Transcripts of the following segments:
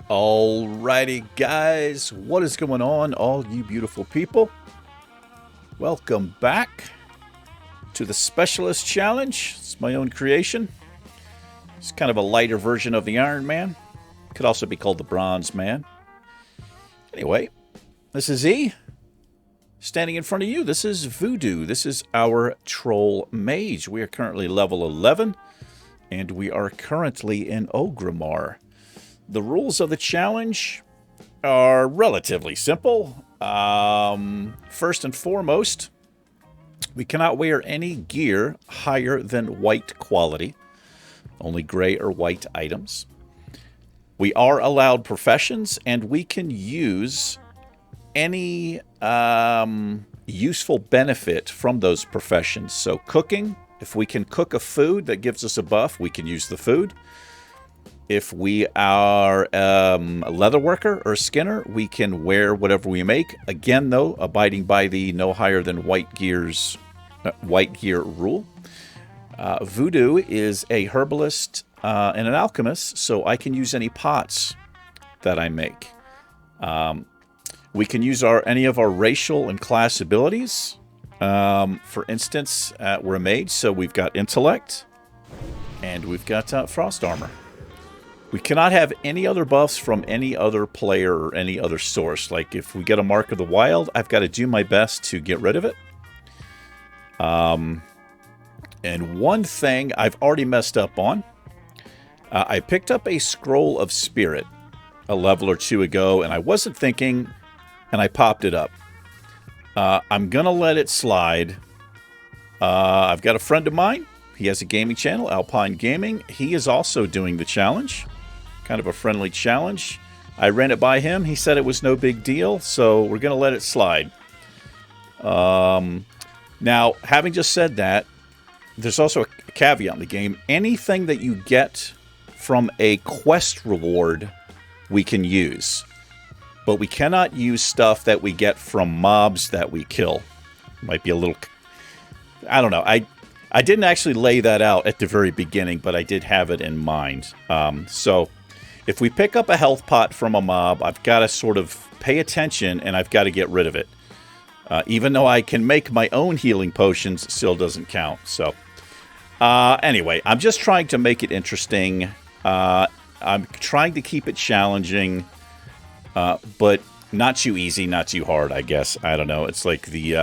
Alrighty, guys, what is going on, all you beautiful people? Welcome back to the Specialist Challenge. It's my own creation. It's kind of a lighter version of the Iron Man. Could also be called the Bronze Man. Anyway, this is E. Standing in front of you, this is Voodoo. This is our Troll Mage. We are currently level 11, and we are currently in Orgrimmar. The rules of the challenge are relatively simple. First and foremost, we cannot wear any gear higher than white quality. Only gray or white items. We are allowed professions, and we can use any useful benefit from those professions. So cooking, if we can cook a food that gives us a buff, we can use the food. If we are a leather worker or a skinner, we can wear whatever we make. Again, though, abiding by the no higher than white gear rule. Voodoo is a herbalist and an alchemist, so I can use any pots that I make. We can use any of our racial and class abilities. For instance, we're a mage, so we've got intellect, and we've got frost armor. We cannot have any other buffs from any other player or any other source. Like, if we get a Mark of the Wild, I've got to do my best to get rid of it. And one thing I've already messed up on. I picked up a Scroll of Spirit a level or two ago, and I wasn't thinking, and I popped it up. I'm going to let it slide. I've got a friend of mine. He has a gaming channel, Alpine Gaming. He is also doing the challenge. Kind of a friendly challenge. I ran it by him. He said it was no big deal, so we're going to let it slide. Now, having just said that, there's also a caveat in the game. Anything that you get from a quest reward, we can use. But we cannot use stuff that we get from mobs that we kill. Might be a little... I don't know. I didn't actually lay that out at the very beginning, but I did have it in mind. So if we pick up a health pot from a mob, I've got to sort of pay attention, and I've got to get rid of it. Even though I can make my own healing potions, it still doesn't count. So anyway, I'm just trying to make it interesting. I'm trying to keep it challenging, but not too easy, not too hard, I guess. I don't know. It's like the...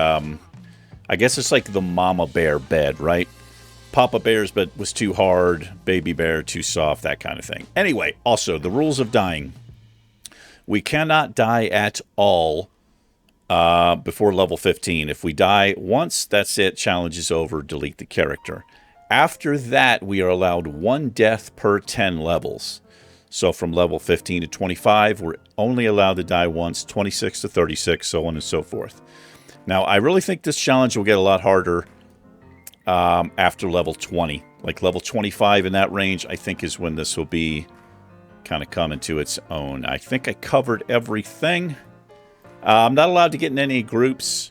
I guess it's like the mama bear bed, right? Papa bear's bed was too hard, baby bear too soft, that kind of thing. Anyway, also, the rules of dying. We cannot die at all before level 15. If we die once, that's it. Challenge is over. Delete the character. After that, we are allowed 1 death per 10 levels. So from level 15 to 25, we're only allowed to die once, 26 to 36, so on and so forth. Now, I really think this challenge will get a lot harder after level 20. Like level 25 in that range, I think, is when this will be kind of coming to its own. I think I covered everything. I'm not allowed to get in any groups,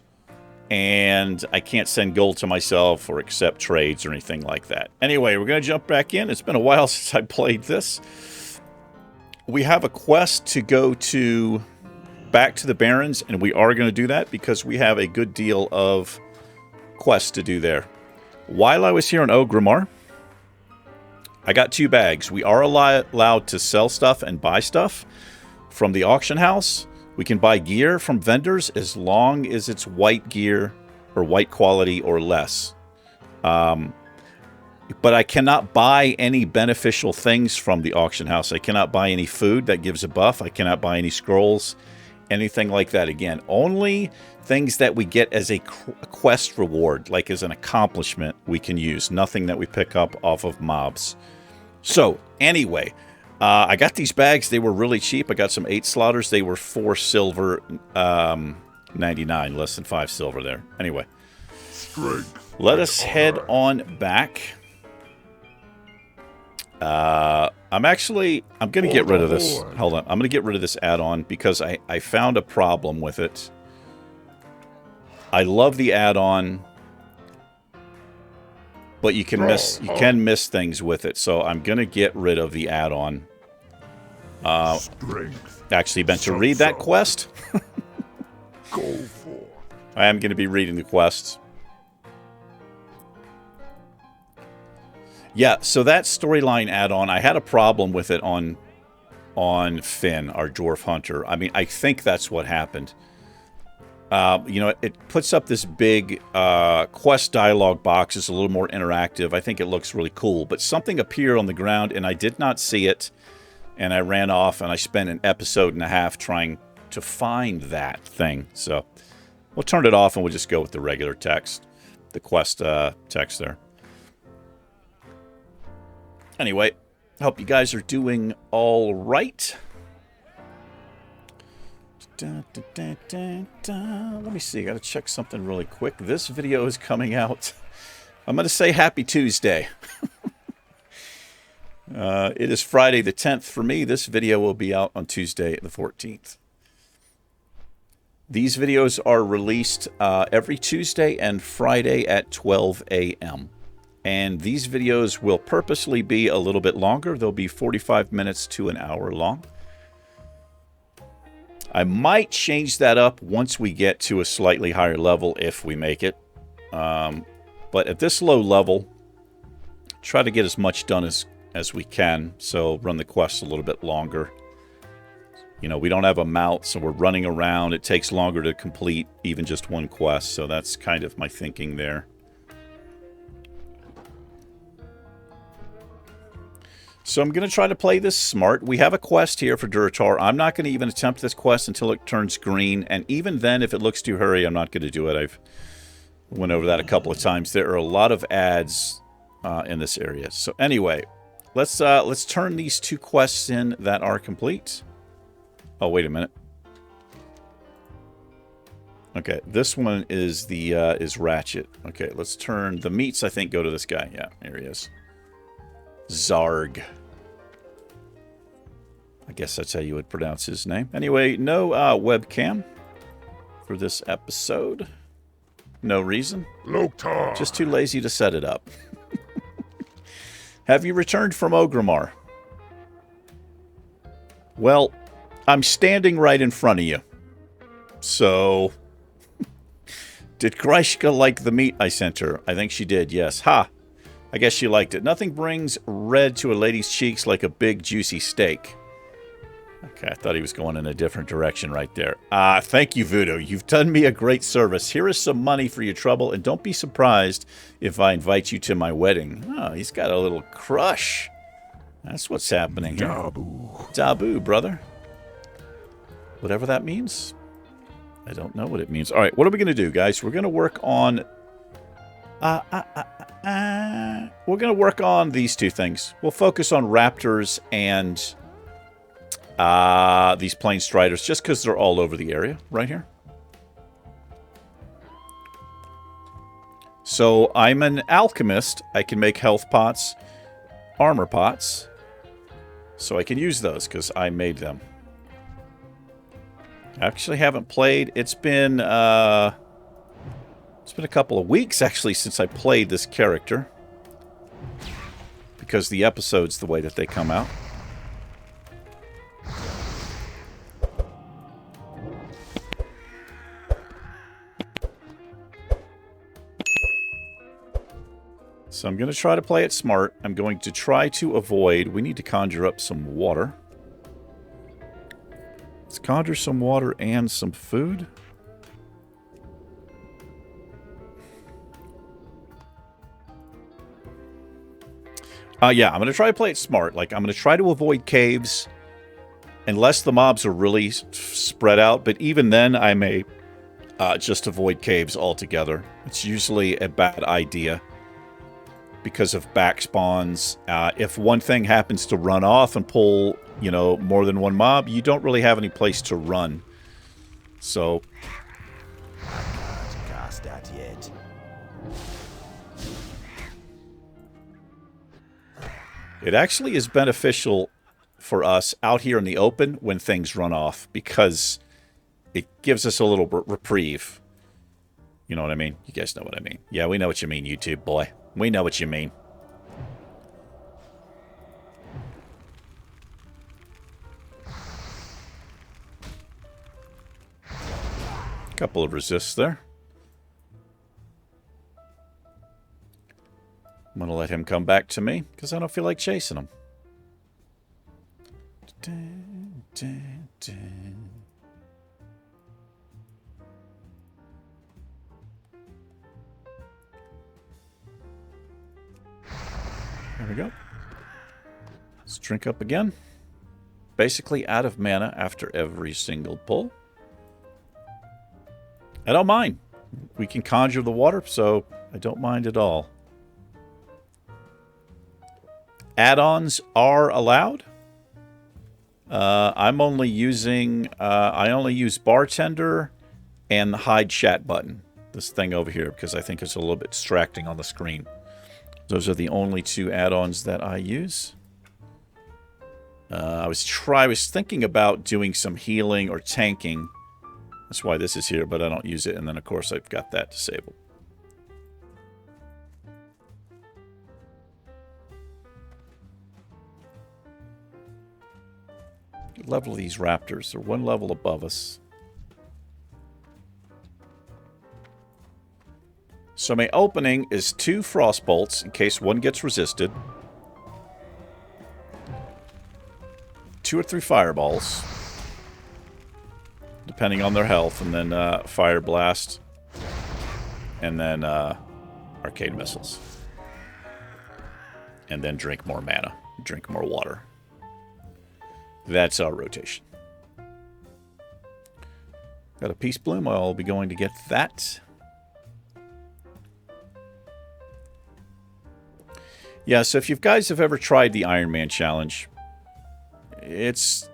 and I can't send gold to myself or accept trades or anything like that. Anyway, we're going to jump back in. It's been a while since I played this. We have a quest to go to... back to the Barrens, and we are going to do that because we have a good deal of quests to do there. While I was here in Orgrimmar, I got 2 bags. We are allowed to sell stuff and buy stuff from the auction house. We can buy gear from vendors as long as it's white gear or white quality or less. But I cannot buy any beneficial things from the auction house. I cannot buy any food that gives a buff. I cannot buy any scrolls. Anything like that. Again, only things that we get as a quest reward, like as an accomplishment, we can use. Nothing that we pick up off of mobs. So, anyway, I got these bags. They were really cheap. I got some 8 slaughters. They were 4 silver, 99, less than 5 silver there. Anyway, let us head on back. I'm going to get rid of this. Hold on. I'm going to get rid of this add-on because I found a problem with it. I love the add-on, but you can miss things with it. So I'm going to get rid of the add-on. Actually meant to read that quest. Go for. I am going to be reading the quests. Yeah, so that storyline add-on, I had a problem with it on Finn, our dwarf hunter. I mean, I think that's what happened. You know, it puts up this big quest dialogue box. It's a little more interactive. I think it looks really cool. But something appeared on the ground, and I did not see it. And I ran off, and I spent an episode and a half trying to find that thing. So we'll turn it off, and we'll just go with the regular text, the quest text there. Anyway, I hope you guys are doing all right. Let me see. I got to check something really quick. This video is coming out. I'm going to say Happy Tuesday. It is Friday the 10th for me. This video will be out on Tuesday the 14th. These videos are released every Tuesday and Friday at 12 a.m. And these videos will purposely be a little bit longer. They'll be 45 minutes to an hour long. I might change that up once we get to a slightly higher level if we make it. But at this low level, try to get as much done as we can. So run the quests a little bit longer. You know, we don't have a mount, so we're running around. It takes longer to complete even just one quest. So that's kind of my thinking there. So I'm going to try to play this smart. We have a quest here for Durotar. I'm not going to even attempt this quest until it turns green. And even then, if it looks too hurry, I'm not going to do it. I've went over that a couple of times. There are a lot of ads in this area. So anyway, let's turn these two quests in that are complete. Oh, wait a minute. Okay, this one is the is Ratchet. Okay, let's turn the meats. I think go to this guy. Yeah, here he is. Zarg. I guess that's how you would pronounce his name. Anyway, no webcam for this episode. No reason. Loktar. Just too lazy to set it up. Have you returned from Ogrimmar? Well, I'm standing right in front of you. So, did Grishka like the meat I sent her? I think she did, yes. Ha! I guess she liked it. Nothing brings red to a lady's cheeks like a big, juicy steak. Okay, I thought he was going in a different direction right there. Thank you, Voodoo. You've done me a great service. Here is some money for your trouble, and don't be surprised if I invite you to my wedding. Oh, he's got a little crush. That's what's happening here. Dabu. Dabu, brother. Whatever that means. I don't know what it means. All right, what are we going to do, guys? We're going to work on... we're going to work on these two things. We'll focus on raptors and these plain striders, just because they're all over the area right here. So I'm an alchemist. I can make health pots, armor pots. So I can use those because I made them. I actually haven't played. It's been a couple of weeks, actually, since I played this character. Because the episodes, the way that they come out. So I'm going to try to play it smart. I'm going to try to avoid... We need to conjure up some water. Let's conjure some water and some food. Yeah, I'm going to try to play it smart. Like, I'm going to try to avoid caves unless the mobs are really spread out. But even then, I may just avoid caves altogether. It's usually a bad idea because of back spawns. If one thing happens to run off and pull, you know, more than one mob, you don't really have any place to run. So... Cast that yet. It actually is beneficial for us out here in the open when things run off, because it gives us a little reprieve. You know what I mean? You guys know what I mean. Yeah, we know what you mean, YouTube boy. We know what you mean. Couple of resists there. I'm going to let him come back to me, because I don't feel like chasing him. There we go. Let's drink up again. Basically out of mana after every single pull. I don't mind. We can conjure the water, so I don't mind at all. Add-ons are allowed. I'm only using... I only use Bartender and the Hide Chat button. This thing over here, because I think it's a little bit distracting on the screen. Those are the only two add-ons that I use. I was thinking about doing some healing or tanking. That's why this is here, but I don't use it. And then, of course, I've got that disabled. Good level of these raptors. They're one level above us. So my opening is 2 frost bolts in case one gets resisted. 2 or 3 fireballs, depending on their health, and then fire blast, and then arcade missiles, and then drink more mana, drink more water. That's our rotation. Got a peace bloom. I'll be going to get that. Yeah, so if you guys have ever tried the Iron Man challenge, it's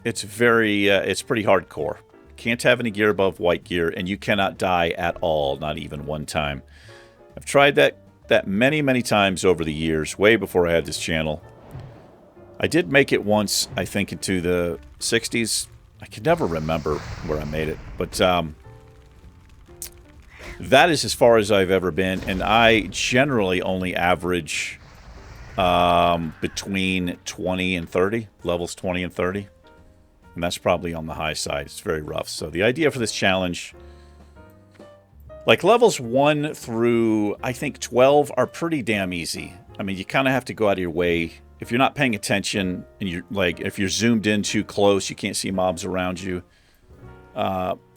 pretty hardcore. Can't have any gear above white gear, and you cannot die at all, not even one time. I've tried that many, many times over the years, way before I had this channel. I did make it once, I think, into the 60s. I can never remember where I made it, but that is as far as I've ever been, and I generally only average between 20 and 30, levels 20 and 30. And that's probably on the high side. It's very rough. So the idea for this challenge, like levels 1 through, I think, 12 are pretty damn easy. I mean, you kind of have to go out of your way. If you're not paying attention, and you're like, if you're zoomed in too close, you can't see mobs around you,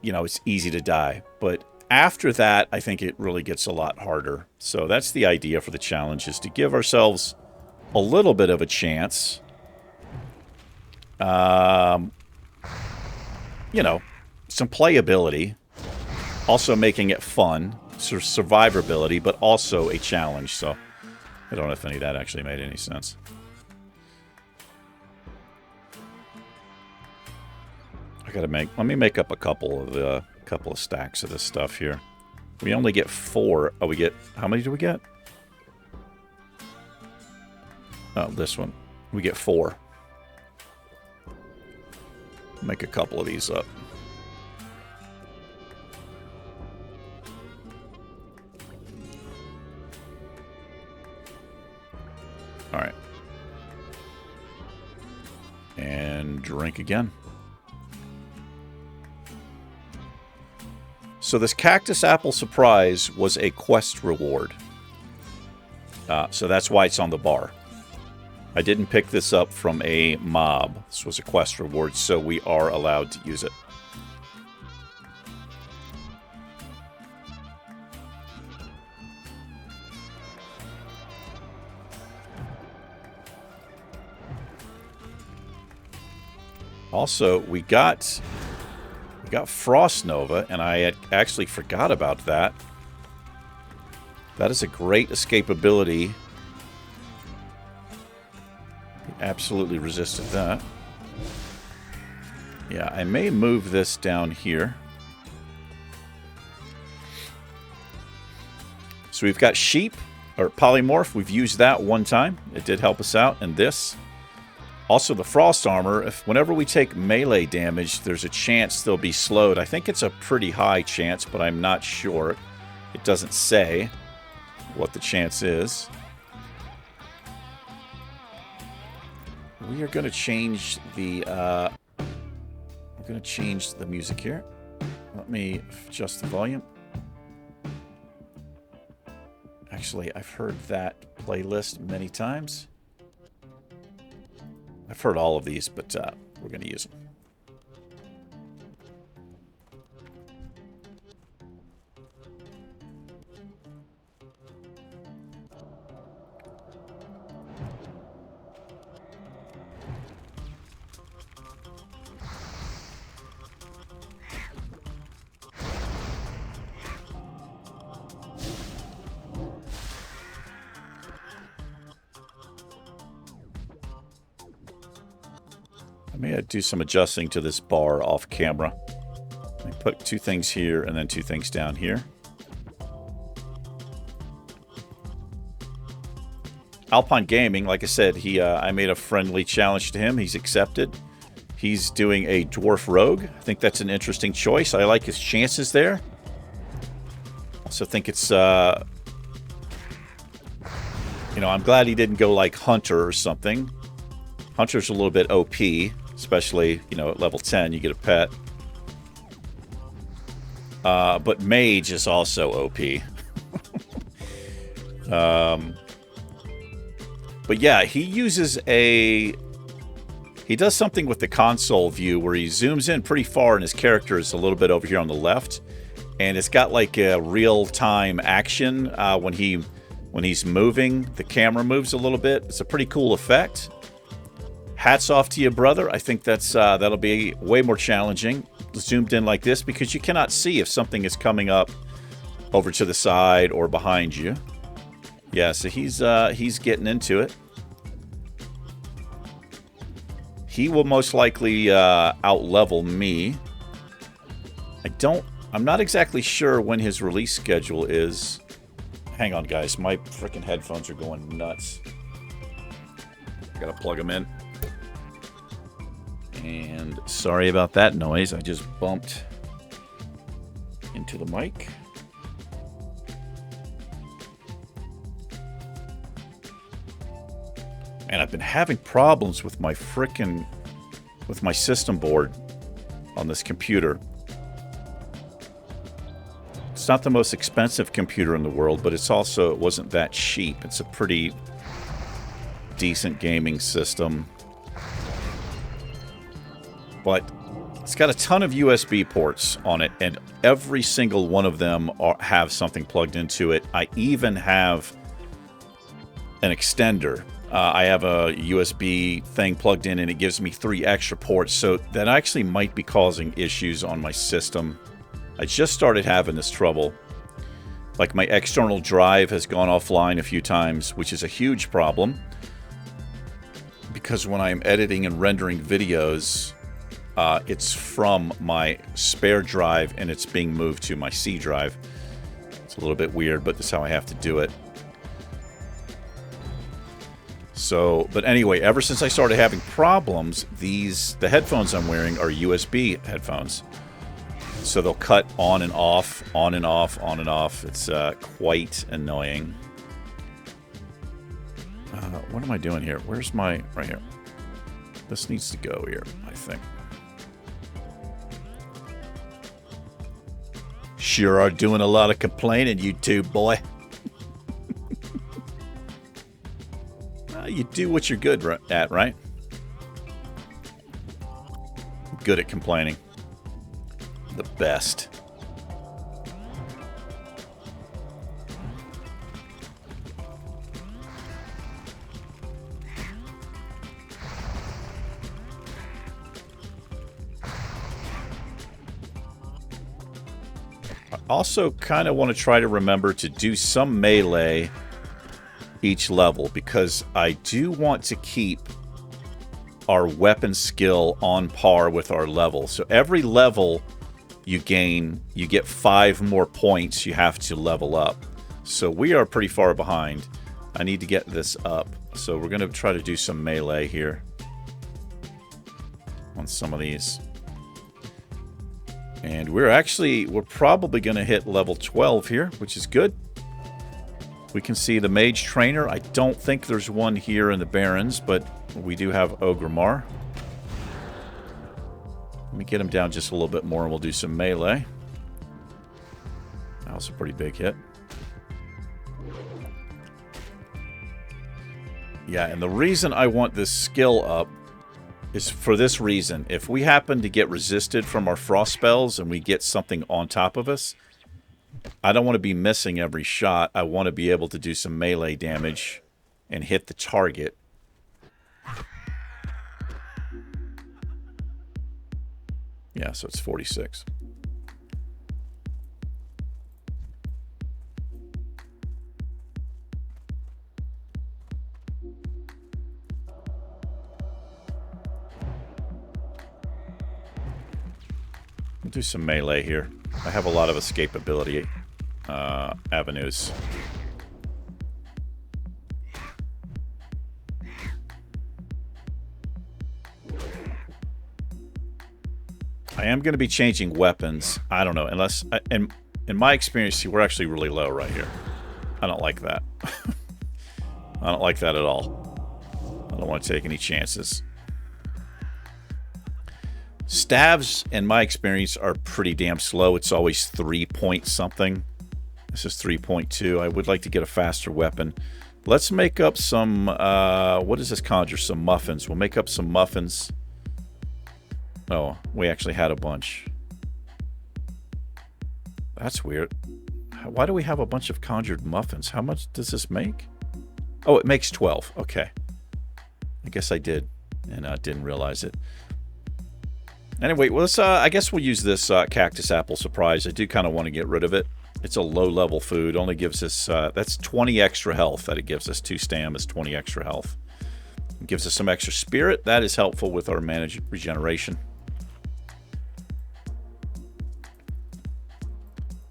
you know, it's easy to die. But after that, I think it really gets a lot harder. So that's the idea for the challenge, is to give ourselves a little bit of a chance. You know, some playability. Also making it fun. Survivability, but also a challenge. So I don't know if any of that actually made any sense. Let me make up a couple of stacks of this stuff here. We only get 4. Oh, we get, how many do we get? Oh, this one. We get 4. Make a couple of these up. All right. And drink again. So this cactus apple surprise was a quest reward. So that's why it's on the bar. I didn't pick this up from a mob. This was a quest reward, so we are allowed to use it. Also, we got Frost Nova, and I had actually forgot about that. That is a great escapability. Absolutely resisted that. Yeah, I may move this down here. So we've got sheep, or polymorph. We've used that one time. It did help us out. And this. Also, the frost armor. Whenever we take melee damage, there's a chance they'll be slowed. I think it's a pretty high chance, but I'm not sure. It doesn't say what the chance is. We are going to change the music here. Let me adjust the volume. Actually, I've heard that playlist many times. I've heard all of these, but we're going to use them. I may do some adjusting to this bar off camera. Let me put 2 things here and then 2 things down here. Alpine Gaming, like I said, I made a friendly challenge to him. He's accepted. He's doing a Dwarf Rogue. I think that's an interesting choice. I like his chances there. Also think it's, I'm glad he didn't go like Hunter or something. Hunter's a little bit OP, especially, at level 10, you get a pet. But Mage is also OP. But yeah, he does something with the console view where he zooms in pretty far and his character is a little bit over here on the left. And it's got like a real-time action when he's moving. The camera moves a little bit. It's a pretty cool effect. Hats off to you, brother. I think that'll be way more challenging zoomed in like this because you cannot see if something is coming up over to the side or behind you. Yeah, so he's getting into it. He will most likely out-level me. I'm not exactly sure when his release schedule is. Hang on, guys. My freaking headphones are going nuts. Gotta plug them in. And sorry about that noise. I just bumped into the mic. And I've been having problems with my system board on this computer. It's not the most expensive computer in the world, but it wasn't that cheap. It's a pretty decent gaming system. But it's got a ton of USB ports on it, and every single one of them have something plugged into it. I even have an extender. I have a USB thing plugged in, and it gives me 3 extra ports, so that actually might be causing issues on my system. I just started having this trouble. Like, my external drive has gone offline a few times, which is a huge problem. Because when I'm editing and rendering videos, it's from my spare drive, and it's being moved to my C drive. It's a little bit weird, but that's how I have to do it. So, but anyway, ever since I started having problems, the headphones I'm wearing are USB headphones. So they'll cut on and off, on and off, on and off. It's quite annoying. What am I doing here? Where's my... Right here. This needs to go here, I think. Sure are doing a lot of complaining, you two, boy. You do what you're good at, right? Good at complaining. The best. I also kind of want to try to remember to do some melee each level, because I do want to keep our weapon skill on par with our level. So every level you gain, you get 5 more points you have to level up. So we are pretty far behind. I need to get this up. So we're going to try to do some melee here on some of these. And we're probably going to hit level 12 here, which is good. We can see the Mage Trainer. I don't think there's one here in the Barrens, but we do have Ogrimmar. Let me get him down just a little bit more and we'll do some melee. That was a pretty big hit. Yeah, and the reason I want this skill up is for this reason. If we happen to get resisted from our frost spells and we get something on top of us, I don't want to be missing every shot. I want to be able to do some melee damage and hit the target. Yeah, so it's 46. We'll do some melee here. I have a lot of escapability avenues. I am going to be changing weapons. I don't know, unless... in my experience, see, we're actually really low right here. I don't like that. I don't like that at all. I don't want to take any chances. Staves, in my experience, are pretty damn slow. It's always 3 point something. This is 3.2. I would like to get a faster weapon. Let's make up some... what does this conjure? Some muffins. We'll make up some muffins. Oh, we actually had a bunch. That's weird. Why do we have a bunch of conjured muffins? How much does this make? Oh, it makes 12. Okay. I guess I did, and didn't realize it. Anyway, well, let's, I guess we'll use this cactus apple surprise. I do kind of want to get rid of it. It's a low-level food. Only gives us... that's 20 extra health that it gives us. 2 stam is 20 extra health. It gives us some extra spirit. That is helpful with our managed regeneration.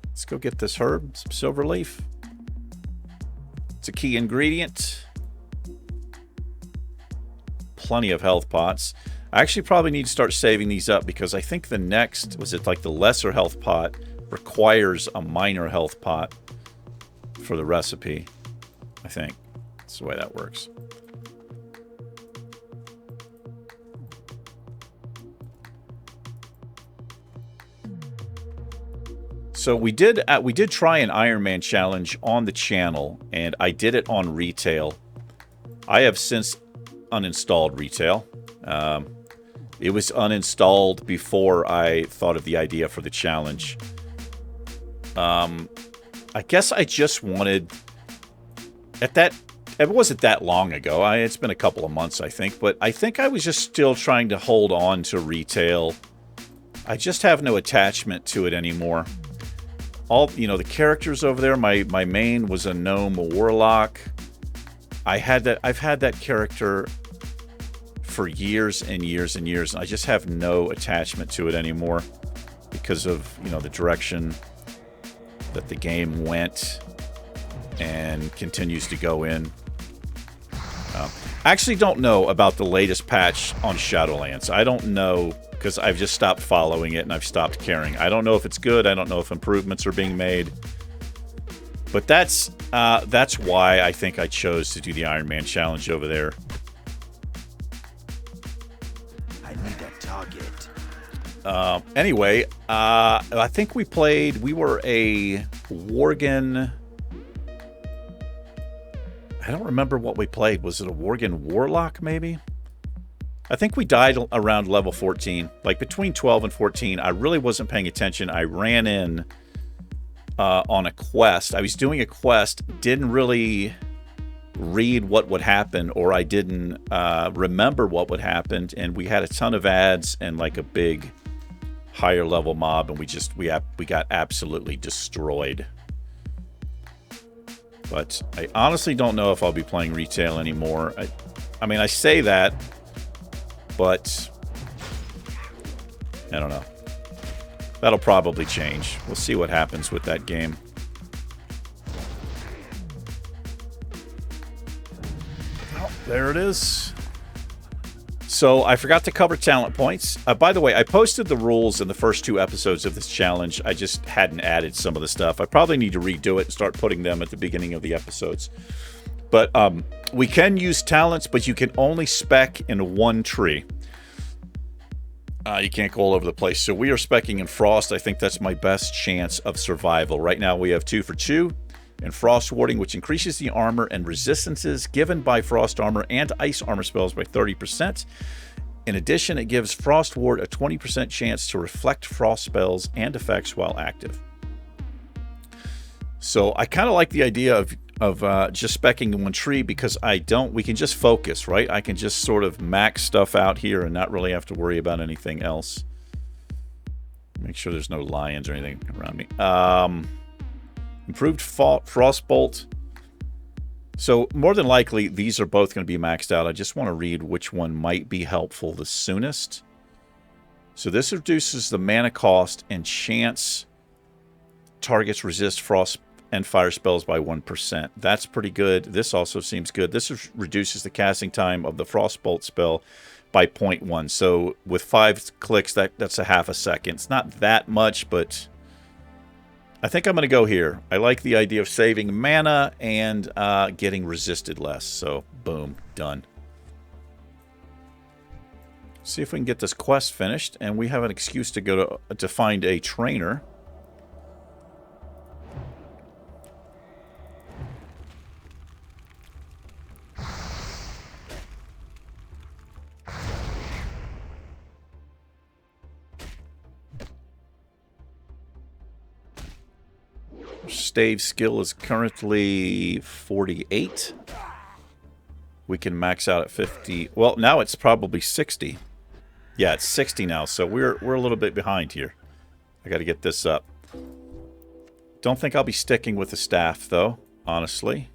Let's go get this herb, some silver leaf. It's a key ingredient. Plenty of health pots. I actually probably need to start saving these up because I think the next, was it like the lesser health pot, requires a minor health pot for the recipe. I think that's the way that works. So we did try an Iron Man challenge on the channel, and I did it on retail. I have since uninstalled retail. It was uninstalled before I thought of the idea for the challenge. I guess I just wanted... It wasn't that long ago. It's been a couple of months, I think. But I think I was just still trying to hold on to retail. I just have no attachment to it anymore. The characters over there, my main was a gnome, a warlock. I've had that character for years and years and years, and I just have no attachment to it anymore because of, the direction that the game went and continues to go in. I actually don't know about the latest patch on Shadowlands. I don't know, because I've just stopped following it and I've stopped caring. I don't know if it's good. I don't know if improvements are being made. But that's why I think I chose to do the Iron Man challenge over there. I need a target. Anyway, I think we were a Worgen... I don't remember what we played. Was it a Worgen Warlock, maybe? I think we died around level 14. Like, between 12 and 14, I really wasn't paying attention. I ran in on a quest. I was doing a quest, didn't really read what would happen, or I didn't remember what would happen, and we had a ton of ads and, like, a big higher level mob, and we got absolutely destroyed. But I honestly don't know if I'll be playing retail anymore. I mean, I say that, but I don't know. That'll probably change. We'll see what happens with that game. There it is. So I forgot to cover talent points. By the way, I posted the rules in the first 2 episodes of this challenge. I just hadn't added some of the stuff. I probably need to redo it and start putting them at the beginning of the episodes. But we can use talents, but you can only spec in one tree. You can't go all over the place. So we are speccing in Frost. I think that's my best chance of survival. Right now we have 2 for 2. And Frost Warding, which increases the armor and resistances given by Frost Armor and Ice Armor spells by 30%. In addition, it gives Frost Ward a 20% chance to reflect Frost spells and effects while active. So I kind of like the idea of just speccing in one tree because we can just focus, right? I can just sort of max stuff out here and not really have to worry about anything else. Make sure there's no lions or anything around me. Improved Frostbolt. So more than likely, these are both going to be maxed out. I just want to read which one might be helpful the soonest. So this reduces the mana cost and chance targets resist frost and fire spells by 1%. That's pretty good. This also seems good. This reduces the casting time of the Frostbolt spell by 0.1. So with 5 clicks, that's a half a second. It's not that much, but I think I'm going to go here. I like the idea of saving mana and getting resisted less. So, boom, done. See if we can get this quest finished, and we have an excuse to go to find a trainer. Stave skill is currently 48. We can max out at 50. Well, now it's probably 60. Yeah, it's 60 now, so we're a little bit behind here. I got to get this up. Don't think I'll be sticking with the staff, though, honestly.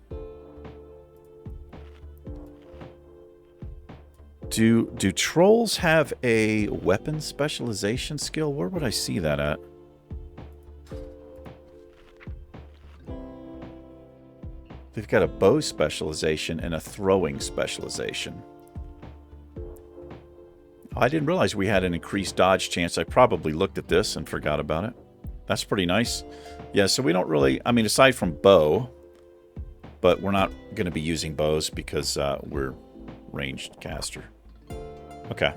Do trolls have a weapon specialization skill? Where would I see that at? They've got a bow specialization and a throwing specialization. I didn't realize we had an increased dodge chance. I probably looked at this and forgot about it. That's pretty nice. Yeah, so we don't really... I mean, aside from bow, but we're not going to be using bows because we're ranged caster. Okay.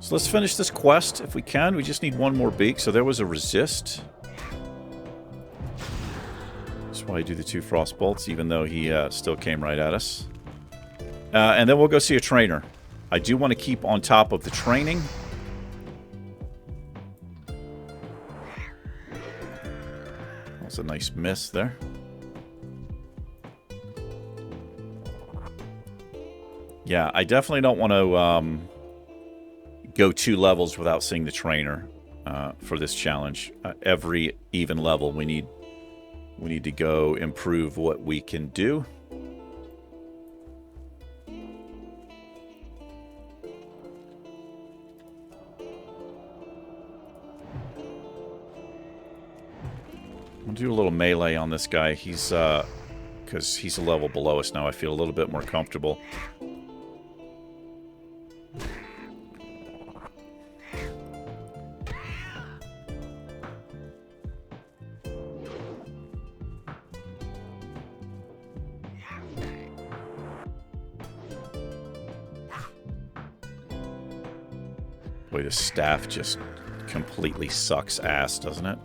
So let's finish this quest if we can. We just need one more beak. So there was a resist. That's why I do the 2 frost bolts, even though he still came right at us. And then we'll go see a trainer. I do want to keep on top of the training. That's a nice miss there. Yeah, I definitely don't want to go 2 levels without seeing the trainer for this challenge. Every even level, we need to go improve what we can do. I'll do a little melee on this guy. He's because he's a level below us now. I feel a little bit more comfortable. Boy, the staff just completely sucks ass, doesn't it?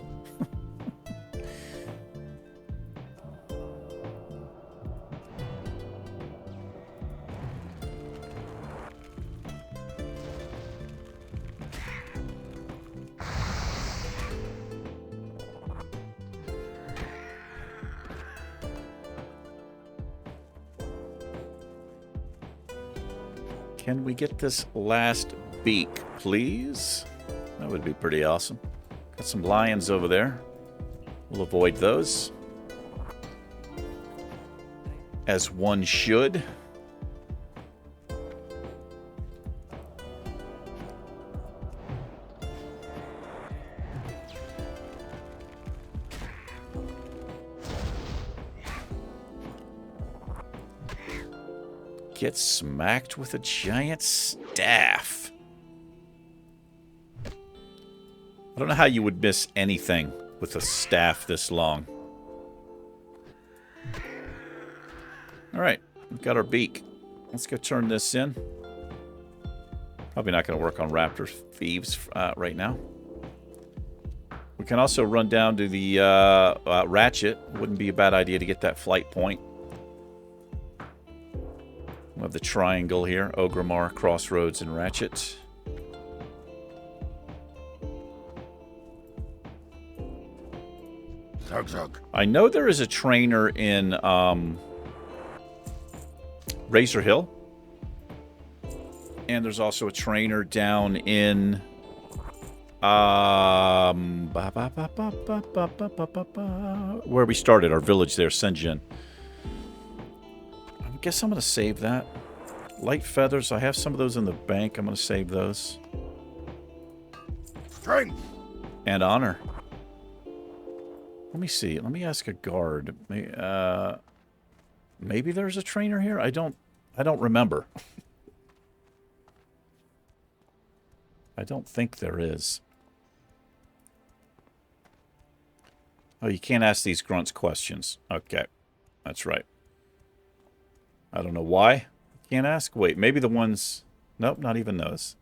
Can we get this last beak, please? That would be pretty awesome. Got some lions over there. We'll avoid those. As one should. get smacked with a giant staff. I don't know how you would miss anything with a staff this long. Alright, we've got our beak. Let's go turn this in. Probably not going to work on raptor thieves right now. We can also run down to the ratchet. Wouldn't be a bad idea to get that flight point. We have the triangle here. Ogrimmar, Crossroads, and Ratchet. Zug zug. I know there is a trainer in Razor Hill. And there's also a trainer down in where we started, our village there, Senjin. I guess I'm going to save that. Light feathers, I have some of those in the bank. I'm going to save those. Strength. And honor. Let me see. Let me ask a guard. Maybe there's a trainer here? I don't remember. I don't think there is. Oh, you can't ask these grunts questions. Okay. That's right. I don't know why. Can't ask? Wait, maybe the ones... Nope, not even those.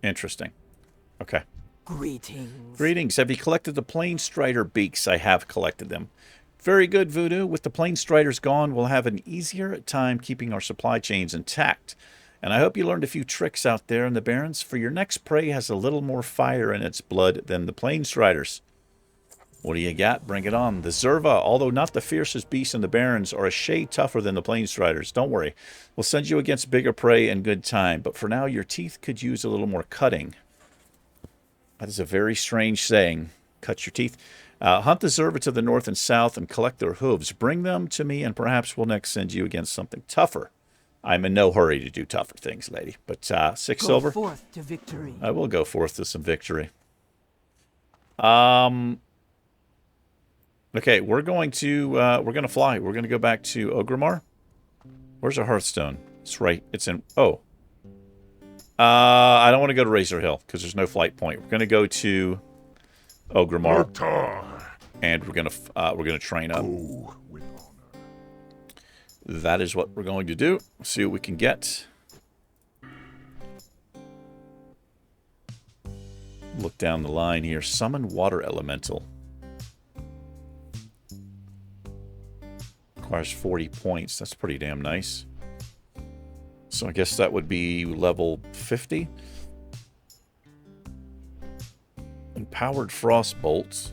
Interesting. Okay. Greetings. Greetings. Have you collected the Plain Strider beaks? I have collected them. Very good, Voodoo. With the Plain Striders gone, we'll have an easier time keeping our supply chains intact. And I hope you learned a few tricks out there in the Barrens, for your next prey has a little more fire in its blood than the Plain Striders. What do you got? Bring it on. The Zerva, although not the fiercest beasts in the Barrens, are a shade tougher than the Plain Striders. Don't worry. We'll send you against bigger prey in good time. But for now, your teeth could use a little more cutting. That is a very strange saying. Cut your teeth. Hunt the Zerva to the north and south and collect their hooves. Bring them to me, and perhaps we'll next send you against something tougher. I'm in no hurry to do tougher things, lady. But 6 silver. Go forth to victory. I will go forth to some victory. Okay, we're going to fly. We're going to go back to Ogrimmar. Where's our Hearthstone? It's right. It's in. Oh. I don't want to go to Razor Hill because there's no flight point. We're going to go to Ogrimmar, and we're going to train up. That is what we're going to do. See what we can get. Look down the line here. Summon Water Elemental. Requires 40 points. That's pretty damn nice. So I guess that would be level 50. Empowered Frost Bolts.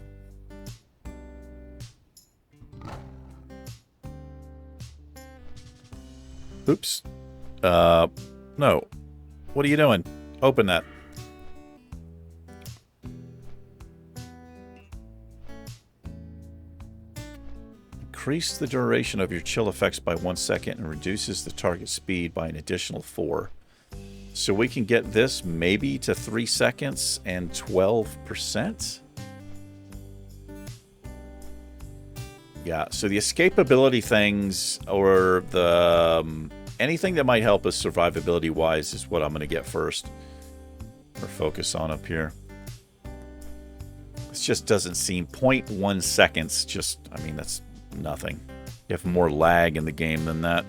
Oops. No. What are you doing? Open that. Increase the duration of your chill effects by 1 second and reduces the target speed by an additional 4. So we can get this maybe to 3 seconds and 12%. Yeah, so the escapability things or the anything that might help us survivability-wise is what I'm going to get first. Or focus on up here. This just doesn't seem 0.1 seconds. Just, I mean, that's nothing. You have more lag in the game than that.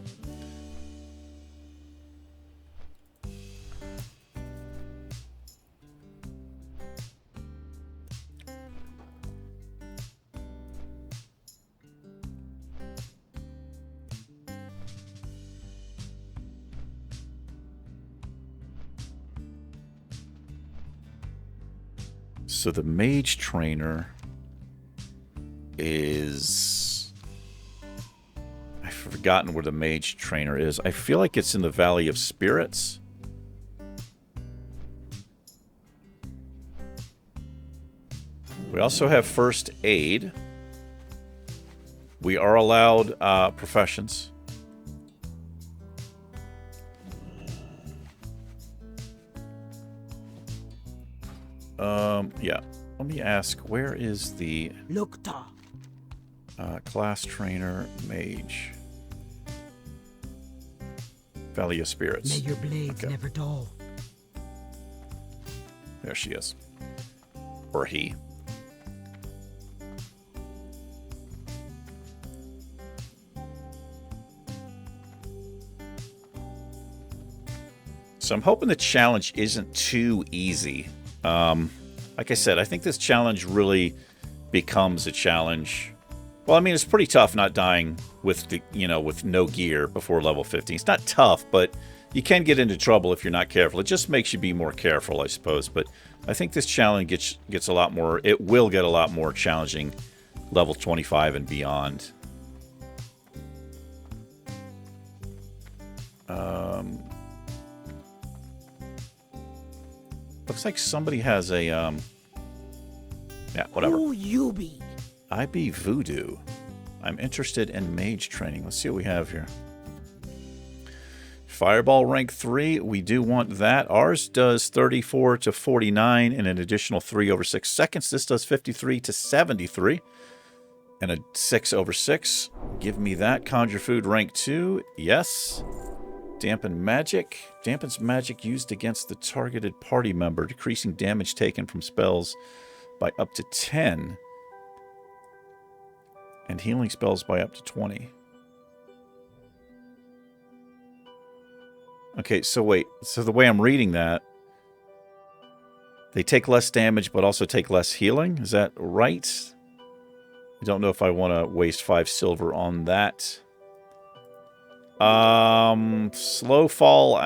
So the Mage trainer is... I've forgotten where the Mage trainer is. I feel like it's in the Valley of Spirits. We also have First Aid. We are allowed professions. Yeah. Let me ask, where is the Lukta. Class trainer Mage? Valley of Spirits. May your blades Okay. never dull. There she is. Or he. So I'm hoping the challenge isn't too easy. Like I said, I think this challenge really becomes a challenge. Well, I mean, it's pretty tough not dying with the, with no gear before level 15. It's not tough, but you can get into trouble if you're not careful. It just makes you be more careful, I suppose. But I think this challenge gets a lot more. It will get a lot more challenging level 25 and beyond. Looks like somebody has a yeah, whatever. Who you be? I be Voodoo. I'm interested in mage training. Let's see what we have here. Fireball rank 3. We do want that. Ours does 34 to 49 in an additional 3 over 6 seconds. This does 53 to 73 and a 6 over 6. Give me that. Conjure food rank 2. Yes. Dampen magic. Dampens magic used against the targeted party member, decreasing damage taken from spells by up to 10. And healing spells by up to 20. Okay, so wait. So the way I'm reading that, they take less damage but also take less healing? Is that right? I don't know if I want to waste 5 silver on that. Slow fall.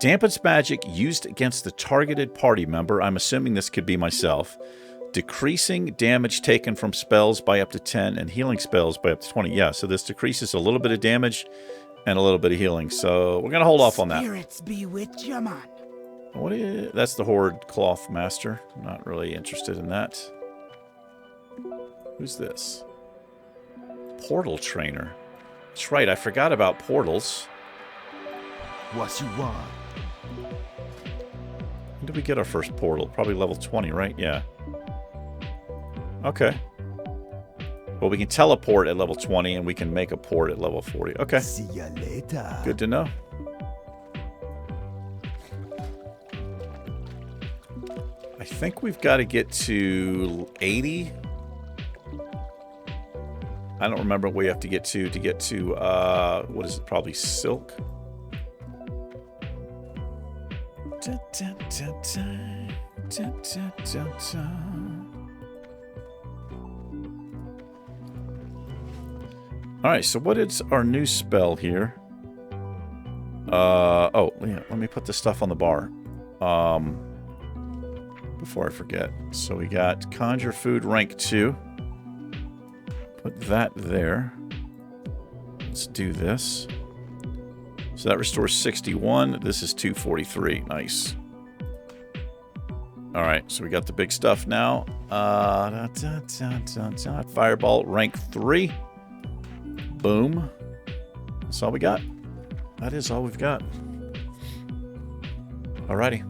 Dampens magic used against the targeted party member. I'm assuming this could be myself. Decreasing damage taken from spells by up to 10 and healing spells by up to 20. Yeah, so this decreases a little bit of damage and a little bit of healing. So we're going to hold off on that. Spirits be with you, man. What is, that's the Horde Cloth Master. I'm not really interested in that. Who's this? Portal Trainer. That's right, I forgot about portals. What you want? When did we get our first portal? Probably level 20, right? Yeah. Okay. Well, we can teleport at level 20, and we can make a port at level 40. Okay. See ya later. Good to know. I think we've got to get to 80. I don't remember what we have to get to what is it? Probably silk. All right, so what is our new spell here? Oh, yeah, let me put the stuff on the bar. Before I forget. So we got Conjure Food rank 2. Put that there. Let's do this. So that restores 61. This is 243. Nice. All right, so we got the big stuff now. Fireball rank 3. Boom. That's all we got. That is all we've got. Alrighty.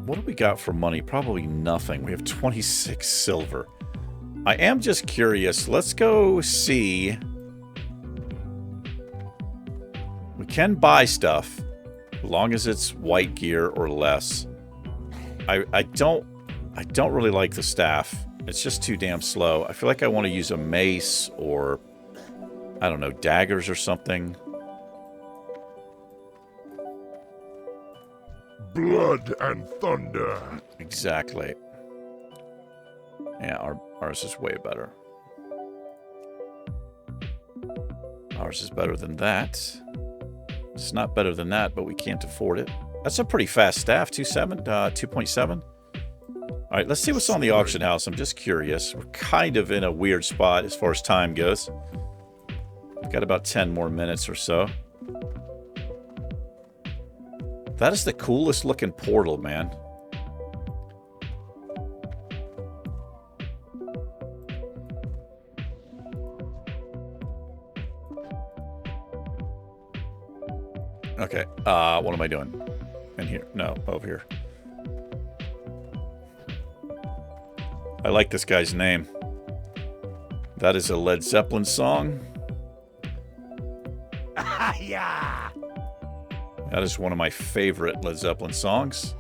What do we got for money? Probably nothing. We have 26 silver. I am just curious. Let's go see. We can buy stuff as long as it's white gear or less. I don't really like the staff. It's just too damn slow. I feel like I want to use a mace or I don't know, daggers or something. Blood and thunder. Exactly. Yeah, ours is way better. Ours is better than that. It's not better than that, but we can't afford it. That's a pretty fast staff, 2.7. All right, let's see what's on the auction house. I'm just curious. We're kind of in a weird spot as far as time goes. We've got about 10 more minutes or so. That is the coolest looking portal, man. Okay, what am I doing? In here? No, over here. I like this guy's name. That is a Led Zeppelin song. Yeah. That is one of my favorite Led Zeppelin songs.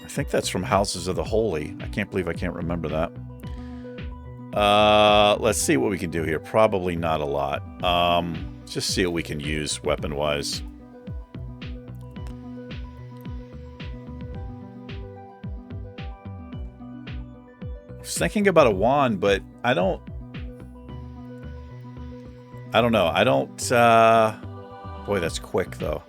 I think that's from Houses of the Holy. I can't believe I can't remember that. Let's see what we can do here. Probably not a lot. Just see what we can use weapon-wise. I was thinking about a wand, but I don't know. I don't, boy, that's quick, though.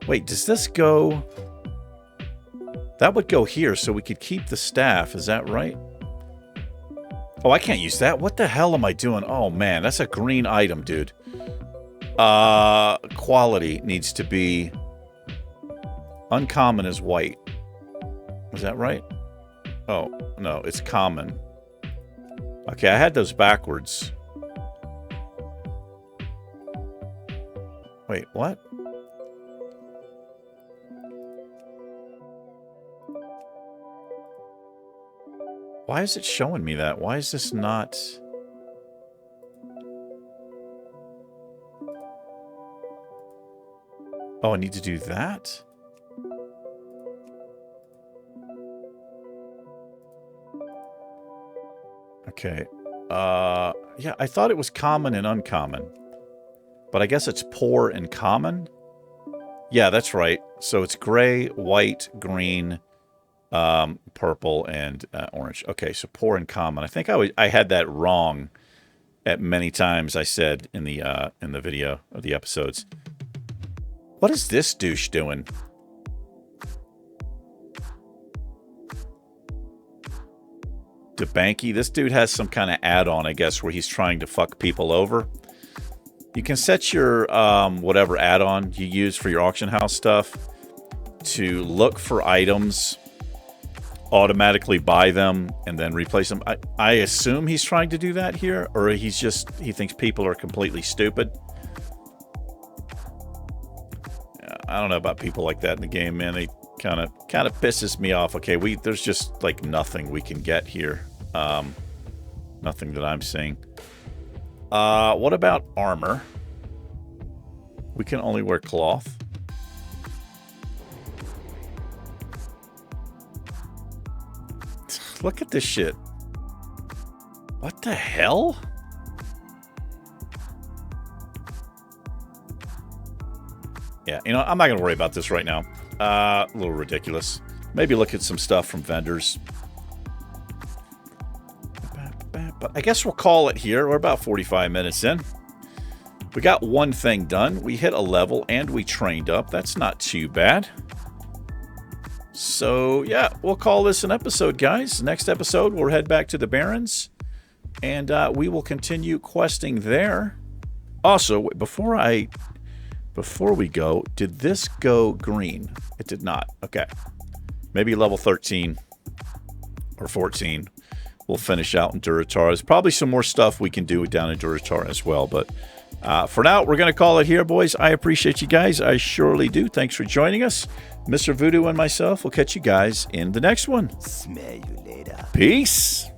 Wait, does this go... That would go here, so we could keep the staff. Is that right? Oh, I can't use that. What the hell am I doing? Oh, man, that's a green item, dude. Quality needs to be... Uncommon is white. Is that right? Oh, no, it's common. Okay, I had those backwards. Wait, what? Why is it showing me that? Why is this not... Oh, I need to do that? Okay. Yeah, I thought it was common and uncommon. But I guess it's poor and common? Yeah, that's right. So it's gray, white, green, purple, and orange. Okay, so poor and common. I think I had that wrong at many times. I said in the video of the episodes. What is this douche doing? DeBanky. This dude has some kind of add-on, I guess, where he's trying to fuck people over. You can set your whatever add-on you use for your auction house stuff to look for items, automatically buy them, and then replace them. I assume he's trying to do that here, or he thinks people are completely stupid. I don't know about people like that in the game, man. They kind of pisses me off. Okay, there's just like nothing we can get here. Nothing that I'm seeing. What about armor? We can only wear cloth. Look at this shit. What the hell? Yeah, you know, I'm not going to worry about this right now. A little ridiculous. Maybe look at some stuff from vendors. But I guess we'll call it here. We're about 45 minutes in. We got one thing done. We hit a level and we trained up. That's not too bad. So, yeah, we'll call this an episode, guys. Next episode, we'll head back to the Barrens. And we will continue questing there. Also, before we go, did this go green? It did not. Okay. Maybe level 13 or 14. We'll finish out in Durotar. There's probably some more stuff we can do down in Durotar as well. But for now, we're going to call it here, boys. I appreciate you guys. I surely do. Thanks for joining us. Mr. Voodoo and myself will catch you guys in the next one. Smell you later. Peace.